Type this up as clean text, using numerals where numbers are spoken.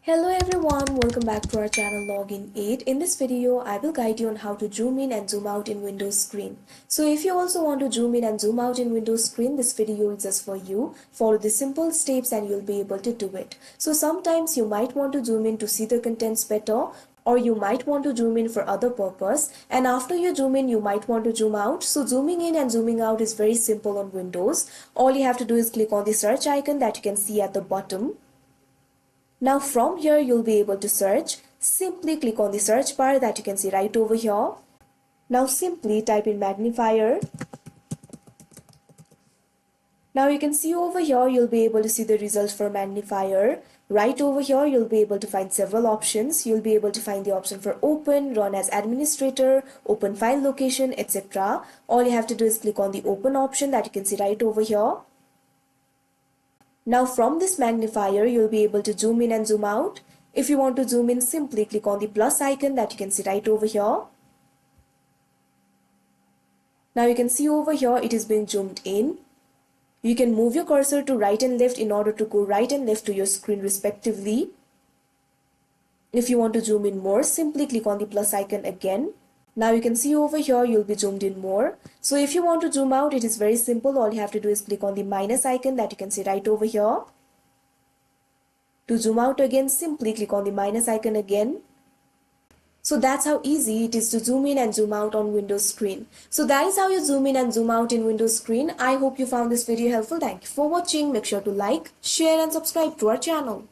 Hello everyone, welcome back to our channel Login 8. In this video, I will guide you on how to zoom in and zoom out in Windows screen. So if you also want to zoom in and zoom out in Windows screen, this video is just for you. Follow the simple steps and you'll be able to do it. So sometimes you might want to zoom in to see the contents better, or you might want to zoom in for other purpose, and after you zoom in you might want to zoom out. So zooming in and zooming out is very simple on Windows. All you have to do is click on the search icon that you can see at the bottom. Now from here you'll be able to search. Simply click on the search bar that you can see right over here. Now simply type in magnifier. Now you can see over here you'll be able to see the results for magnifier. Right over here you'll be able to find several options. You'll be able to find the option for open, run as administrator, open file location, etc. All you have to do is click on the open option that you can see right over here. Now from this magnifier, you'll be able to zoom in and zoom out. If you want to zoom in, simply click on the plus icon that you can see right over here. Now you can see over here it is being zoomed in. You can move your cursor to right and left in order to go right and left to your screen respectively. If you want to zoom in more, simply click on the plus icon again. Now you can see over here you'll be zoomed in more. So if you want to zoom out, it is very simple. All you have to do is click on the minus icon that you can see right over here. To zoom out again, simply click on the minus icon again. So that's how easy it is to zoom in and zoom out on Windows screen. So that is how you zoom in and zoom out in Windows screen. I hope you found this video helpful. Thank you for watching. Make sure to like, share and subscribe to our channel.